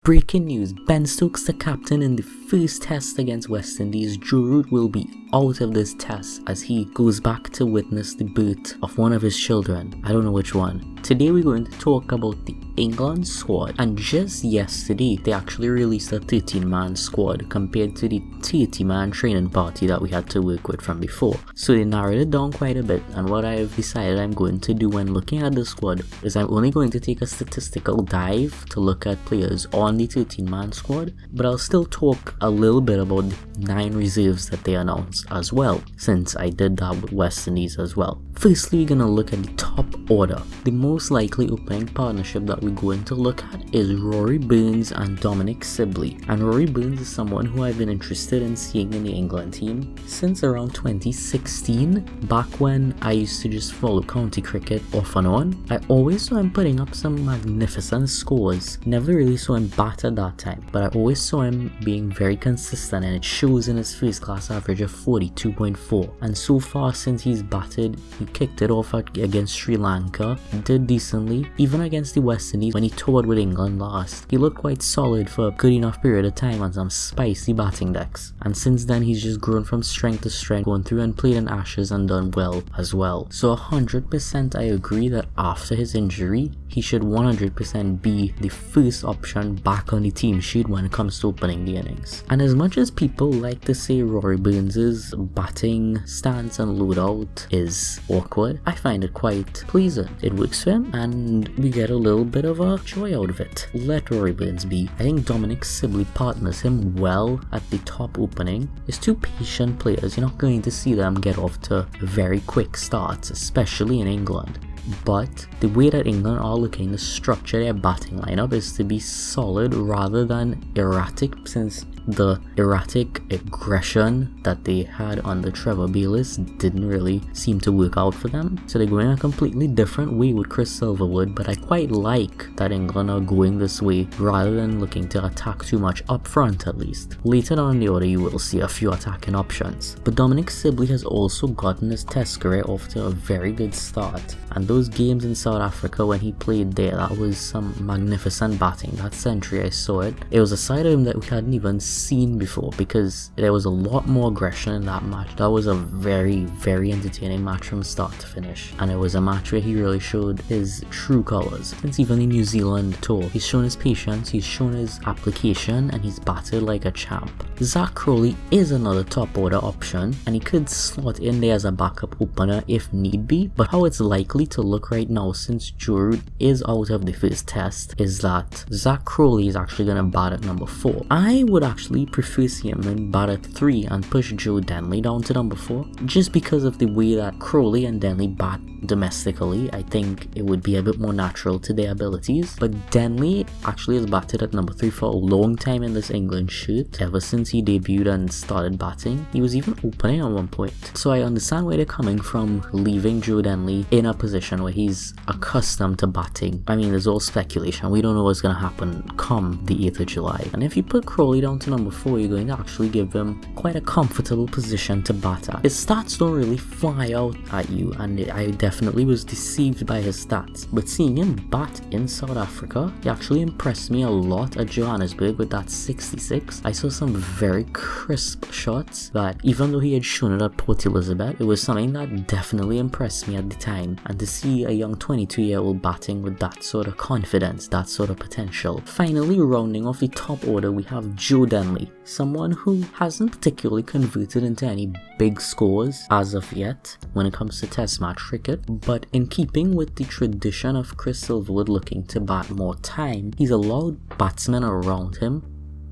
Breaking news, Ben Stokes, the captain in the first test against West Indies. Joe Root will be out of this test as he goes back to witness the birth of one of his children. I don't know which one. Today we're going to talk about the England squad, and just yesterday they actually released a 13-man squad compared to the 30-man training party that we had to work with from before. So they narrowed it down quite a bit, and what I've decided I'm going to do when looking at the squad is I'm only going to take a statistical dive to look at players on the 13-man squad, but I'll still talk a little bit about the 9 reserves that they announced as well, since I did that with West Indies as well. Firstly, we're going to look at the top order. The most likely opening partnership that we're going to look at is Rory Burns and Dominic Sibley. And Rory Burns is someone who I've been interested in seeing in the England team since around 2016, back when I used to just follow county cricket off and on. I always saw him putting up some magnificent scores. Never really saw him bat at that time, but I always saw him being very consistent, and it shows in his first class average of 42.4. And so far since he's batted, he kicked it off against Sri Lanka, did decently, even against the West Indies when he toured with England last. He looked quite solid for a good enough period of time on some spicy batting decks, and since then he's just grown from strength to strength, going through and played in Ashes and done well as well. So 100% I agree that after his injury he should 100% be the first option back on the team sheet when it comes to opening the innings. And as much as people like to say Rory Burns' batting stance and loadout is awkward, I find it quite pleasing. It works for him and we get a little bit of a joy out of it. Let Rory Burns be. I think Dominic Sibley partners him well at the top opening. He's two patient players. You're not going to see them get off to very quick starts, especially in England. But the way that England are looking to structure their batting lineup is to be solid rather than erratic, since the erratic aggression that they had under Trevor Bayliss didn't really seem to work out for them. So they're going a completely different way with Chris Silverwood, but I quite like that England are going this way rather than looking to attack too much up front at least. Later on in the order you will see a few attacking options. But Dominic Sibley has also gotten his test career off to a very good start, and those games in South Africa when he played there, that was some magnificent batting. That century, I saw it. It was a side of him that we hadn't even seen before, because there was a lot more aggression in that match. That was a very, very entertaining match from start to finish, and it was a match where he really showed his true colours. Since even the New Zealand tour, he's shown his patience, he's shown his application, and he's batted like a champ. Zach Crowley is another top order option, and he could slot in there as a backup opener if need be, but how it's likely to look right now since Joe Root is out of the first test is that Zach Crowley is actually going to bat at number 4. I would actually prefer seeing him bat at 3 and push Joe Denley down to number 4, just because of the way that Crowley and Denley bat domestically. I think it would be a bit more natural to their abilities, but Denley actually has batted at number 3 for a long time in this England shirt, ever since he debuted and started batting. He was even opening at one point, so I understand where they're coming from, leaving Joe Denley in a position where he's accustomed to batting. I mean, there's all speculation, we don't know what's going to happen come the 8th of July, and if you put Crowley down to number 4, you're going to actually give him quite a comfortable position to bat at. His stats don't really fly out at you, and I definitely was deceived by his stats, but seeing him bat in South Africa, he actually impressed me a lot at Johannesburg with that 66. I saw some very crisp shots that, even though he had shown it at Port Elizabeth, it was something that definitely impressed me at the time, and to see a young 22-year-old batting with that sort of confidence, that sort of potential. Finally, rounding off the top order, we have Joe Denley, someone who hasn't particularly converted into any big scores as of yet when it comes to test match cricket, but in keeping with the tradition of Chris Silverwood looking to bat more time, he's allowed batsmen around him.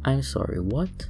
I'm sorry, what?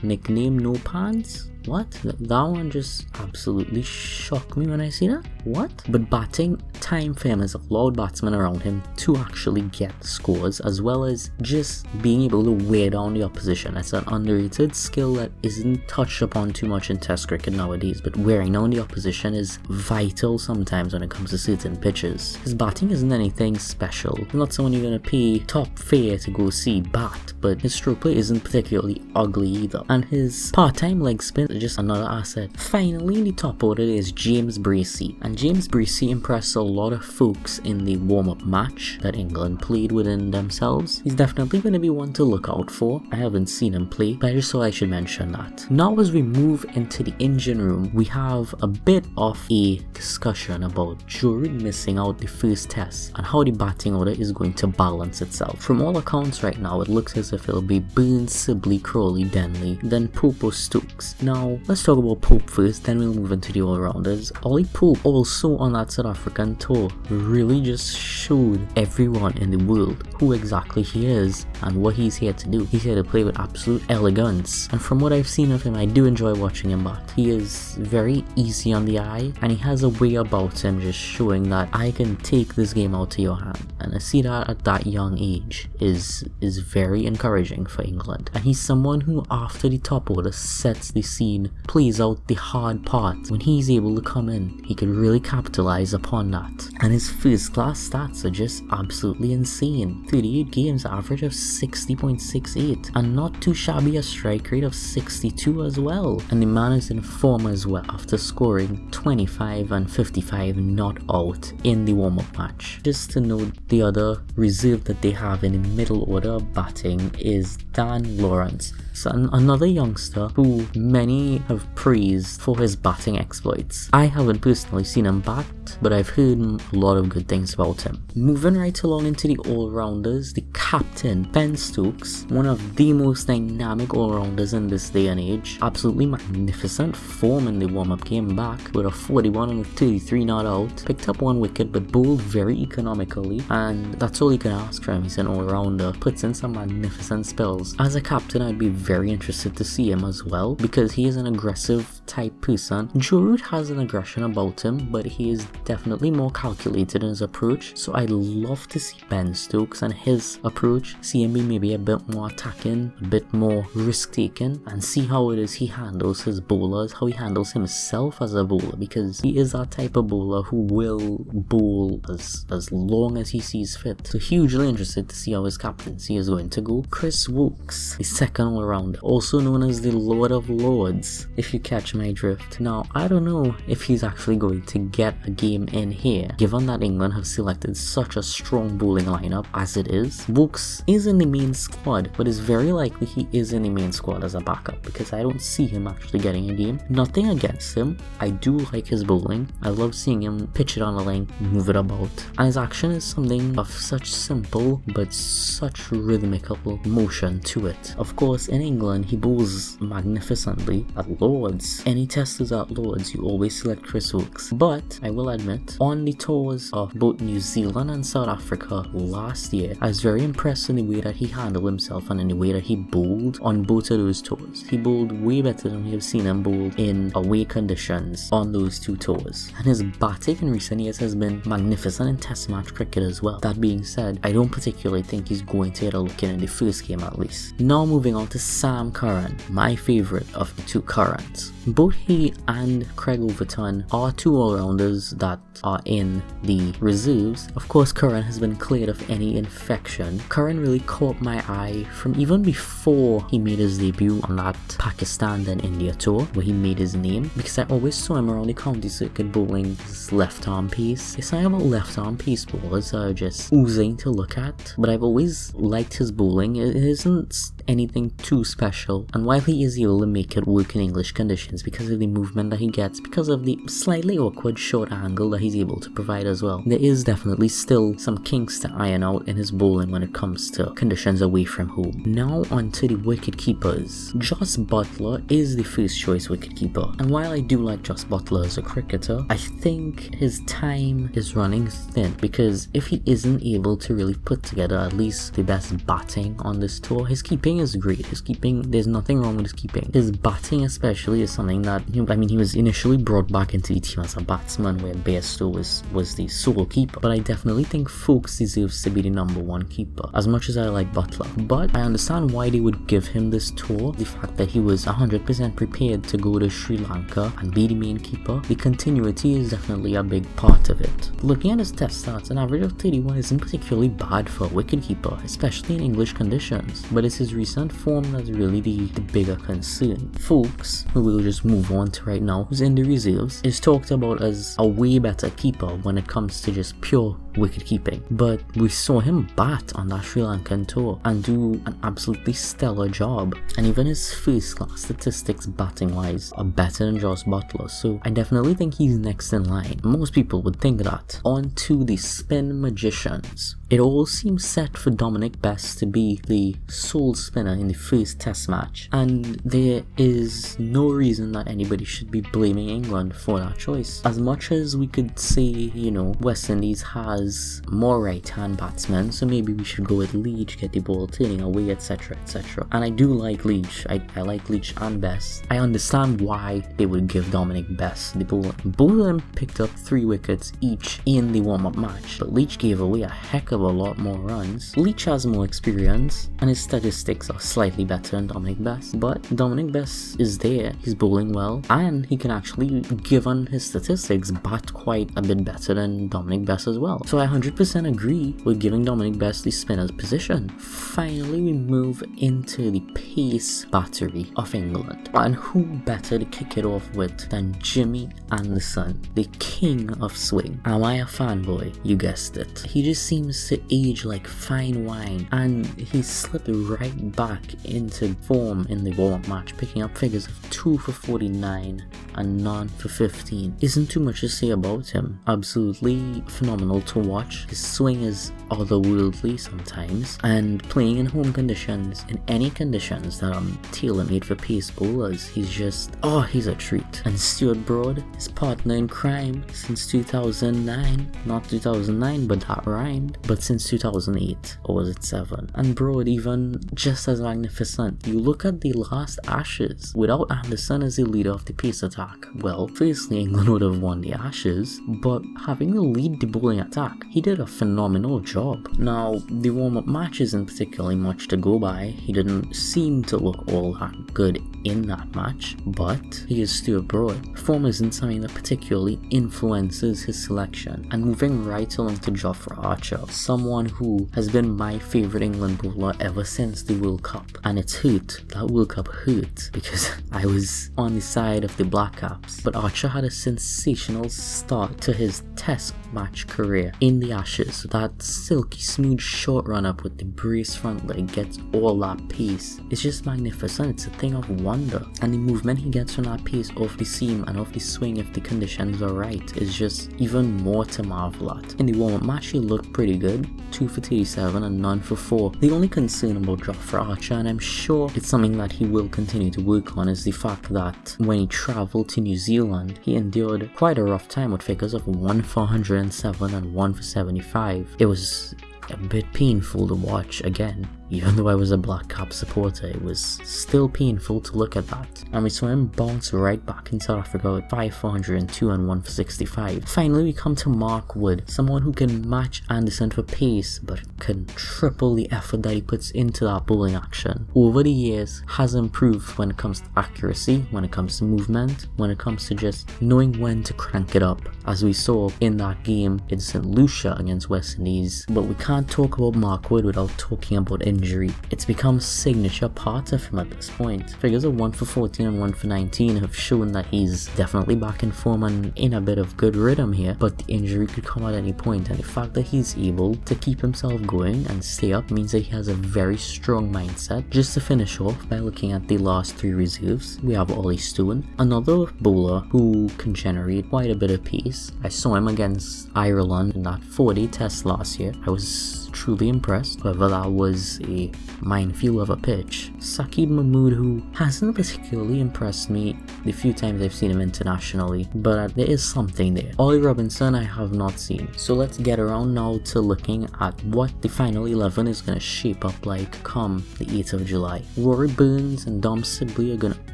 Nickname No Pants? What? That one just absolutely shocked me when I see that. What? But batting time for him has allowed batsmen around him to actually get scores, as well as just being able to wear down the opposition. That's an underrated skill that isn't touched upon too much in test cricket nowadays, but wearing down the opposition is vital sometimes when it comes to certain pitches. His batting isn't anything special. He's not someone you're going to pay top fare to go see bat, but his stroke play isn't particularly ugly either. And his part-time leg spin just another asset. Finally, in the top order is James Bracey, and James Bracey impressed a lot of folks in the warm-up match that England played within themselves. He's definitely going to be one to look out for. I haven't seen him play, but I just thought I should mention that. Now, as we move into the engine room, we have a bit of a discussion about Joe Root missing out the first test and how the batting order is going to balance itself. From all accounts right now, it looks as if it'll be Burns, Sibley, Crawley, Denley, then Pope or Stokes. Now, let's talk about Pope first, then we'll move into the all-rounders. Ollie Pope, also on that South African tour, really just showed everyone in the world who exactly he is and what he's here to do. He's here to play with absolute elegance, and from what I've seen of him, I do enjoy watching him bat. He is very easy on the eye, and he has a way about him just showing that I can take this game out to your hand, and I see that at that young age is very encouraging for England. And he's someone who, after the top order sets the scene, plays out the hard part. When he's able to come in, he could really capitalize upon that, and his first class stats are just absolutely insane. 38 games, average of 60.68, and not too shabby a strike rate of 62 as well. And the man is in form as well after scoring 25 and 55 not out in the warm-up match. Just to note, the other reserve that they have in the middle order batting is Dan Lawrence. So another youngster who many have praised for his batting exploits. I haven't personally seen him bat, but I've heard a lot of good things about him. Moving right along into the all-rounders, the captain, Ben Stokes, one of the most dynamic all-rounders in this day and age. Absolutely magnificent form in the warm-up game back with a 41 and a 33 not out. Picked up one wicket but bowled very economically, and that's all you can ask for him. He's an all-rounder, puts in some magnificent spells. As a captain, I'd be very interested to see him as well, because he is an aggressive type person. Joe Root has an aggression about him, but he is definitely more calculated in his approach, so I'd love to see Ben Stokes and his approach, see him be maybe a bit more attacking, a bit more risk taking, and see how it is he handles his bowlers, how he handles himself as a bowler, because he is that type of bowler who will bowl as long as he sees fit. So hugely interested to see how his captaincy is going to go. Chris Woakes, the second all-rounder, also known as the Lord of Lords, if you catch my drift. Now, I don't know if he's actually going to get a game in here, given that England have selected such a strong bowling lineup as it is. Woakes is in the main squad, but it's very likely he is in the main squad as a backup, because I don't see him actually getting a game. Nothing against him, I do like his bowling. I love seeing him pitch it on a length, move it about, and his action is something of such simple but such rhythmical motion to it. Of course, in England, he bowls magnificently at Lords. Any testers at Lords, you always select Chris Woakes. But I will admit, on the tours of both New Zealand and South Africa last year, I was very impressed in the way that he handled himself and in the way that he bowled on both of those tours. He bowled way better than we have seen him bowl in away conditions on those two tours. And his batting in recent years has been magnificent in test match cricket as well. That being said, I don't particularly think he's going to get a look in the first game at least. Now moving on to Sam Curran, my favourite of the two Currans. Both he and Craig Overton are two all-rounders that are in the reserves. Of course, Curran has been cleared of any infection. Curran really caught my eye from even before he made his debut on that Pakistan and India tour, where he made his name, because I always saw him around the county circuit bowling his left-arm pace. It's not about left-arm pace bowlers that are just oozing to look at, but I've always liked his bowling. It isn't anything too special, and while he is able to make it work in English conditions because of the movement that he gets, because of the slightly awkward short angle that he's able to provide as well, there is definitely still some kinks to iron out in his bowling when it comes to conditions away from home. Now on to the wicket keepers. Jos Butler is the first choice wicket keeper, and while I do like Jos Butler as a cricketer, I think his time is running thin, because if he isn't able to really put together at least the best batting on this tour, his keeping is great. His keeping, there's nothing wrong with his keeping. His batting especially is something that, he was initially brought back into the team as a batsman, where Bairstow was the sole keeper, but I definitely think Foakes deserves to be the number one keeper, as much as I like Butler. But I understand why they would give him this tour, the fact that he was 100% prepared to go to Sri Lanka and be the main keeper. The continuity is definitely a big part of it. Looking at his test stats, an average of 31 isn't particularly bad for a wicketkeeper, especially in English conditions, but it's his recent form that's really the bigger concern. Folks, who we'll just move on to right now, who's in the reserves, is talked about as a way better keeper when it comes to just pure wicket keeping. But we saw him bat on that Sri Lankan tour and do an absolutely stellar job. And even his first class statistics batting wise are better than Josh Butler. So I definitely think he's next in line. Most people would think that. On to the spin magicians. It all seems set for Dominic Bess to be the sole spinner in the first test match, and there is no reason that anybody should be blaming England for that choice. As much as we could say, West Indies has more right-hand batsmen, so maybe we should go with Leach, get the ball turning away, etc, etc. And I do like Leach. I like Leach and Bess. I understand why they would give Dominic Bess the ball. Both of them picked up 3 wickets each in the warm-up match, but Leach gave away a heck of a lot more runs. Leach has more experience and his statistics are slightly better than Dominic Bess, but Dominic Bess is there, he's bowling well, and he can actually, given his statistics, bat quite a bit better than Dominic Bess as well. So I 100% agree with giving Dominic Bess the spinner's position. Finally, we move into the pace battery of England, and who better to kick it off with than Jimmy Anderson, the king of swing. Am I a fanboy? You guessed it. He just seems to age like fine wine, and he slipped right back into form in the warm-up match, picking up figures of 2 for 49 and none for 15. Isn't too much to say about him. Absolutely phenomenal to watch. His swing is otherworldly sometimes, and playing in home conditions, in any conditions that are tailor-made for pace bowlers, he's a treat. And Stuart Broad, his partner in crime since 2009, not 2009, but that rhymed, but since 2008, or was it 7? And Broad even just as magnificent. You look at the last Ashes, without Anderson as the leader of the pace attack, well, firstly England would have won the Ashes, but having to lead the bowling attack, he did a phenomenal job. Now, the warm-up match isn't particularly much to go by. He didn't seem to look all that good in that match, but he is Stuart Broad. Form isn't something that particularly influences his selection. And moving right along to Jofra Archer, someone who has been my favourite England bowler ever since the World Cup, and it's hurt. That World Cup hurt because I was on the side of the Black Caps. But Archer had a sensational start to his test match career in the Ashes. That silky smooth short run up with the brace front leg gets all that pace. It's just magnificent. It's a thing of wonder, and the movement he gets from that pace off the seam and off the swing if the conditions are right is just even more to marvel at. In the warm-up match he looked pretty good, 2 for 37 and none for 4. The only concern about Jofra Archer, and I'm sure it's something that he will continue to work on, is the fact that when he travelled to New Zealand he endured quite a rough time with figures of 1 for 107 and 1 for 75. It was a bit painful to watch again. Even though I was a Black Cap supporter, it was still painful to look at that. And we saw him bounce right back in South Africa with 5 for 102 and 1 for 65. Finally, we come to Mark Wood, someone who can match Anderson for pace, but can triple the effort that he puts into that bowling action. Over the years, has improved when it comes to accuracy, when it comes to movement, when it comes to just knowing when to crank it up, as we saw in that game in St. Lucia against West Indies. But we can't talk about Mark Wood without talking about injury. It's become a signature part of him at this point. Figures of 1 for 14 and 1 for 19 have shown that he's definitely back in form and in a bit of good rhythm here, but the injury could come at any point, and the fact that he's able to keep himself going and stay up means that he has a very strong mindset. Just to finish off by looking at the last 3 reserves, we have Ollie Stone, another bowler who can generate quite a bit of pace. I saw him against Ireland in that 4-day test last year. I was truly impressed. However, that was a minefield of a pitch. Saqib Mahmood, who hasn't particularly impressed me the few times I've seen him internationally, but there is something there. Ollie Robinson I have not seen. So let's get around now to looking at what the final 11 is going to shape up like come the 8th of July. Rory Burns and Dom Sibley are going to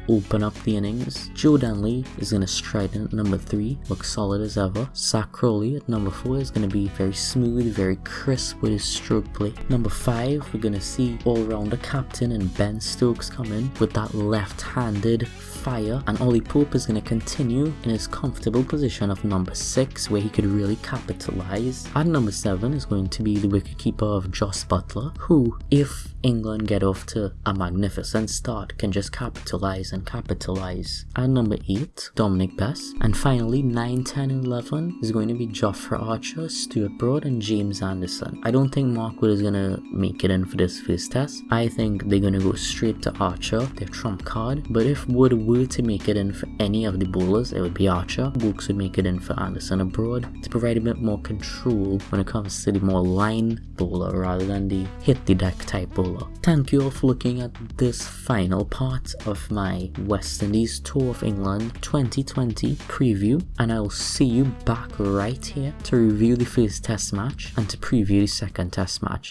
open up the innings. Joe Danley is going to stride in at number 3, look solid as ever. Zach Crowley at number 4 is going to be very smooth, very crisp with his stroke play. Number 5, we're going to see all-rounder captain and Ben Stokes come in with that left-handed fire, and Ollie Pope is going to continue in his comfortable position of number 6, where he could really capitalize. At number 7 is going to be the wicketkeeper of Joss Butler, who, if England get off to a magnificent start, can just capitalize and capitalize. At number 8, Dominic Bess. And finally, 9, 10, and 11 is going to be Jofra Archer, Stuart Broad, and James Anderson. I don't think Mark Wood is going to make it in for this first test. I think they're going to go straight to Archer, their trump card. But if Wood were to make it in for any of the bowlers, it would be Archer. Wokes would make it in for Anderson abroad to provide a bit more control when it comes to the more line bowler rather than the hit the deck type bowler. Thank you all for looking at this final part of my West Indies Tour of England 2020 preview, and I will see you back right here to review the first test match and to preview the second test match.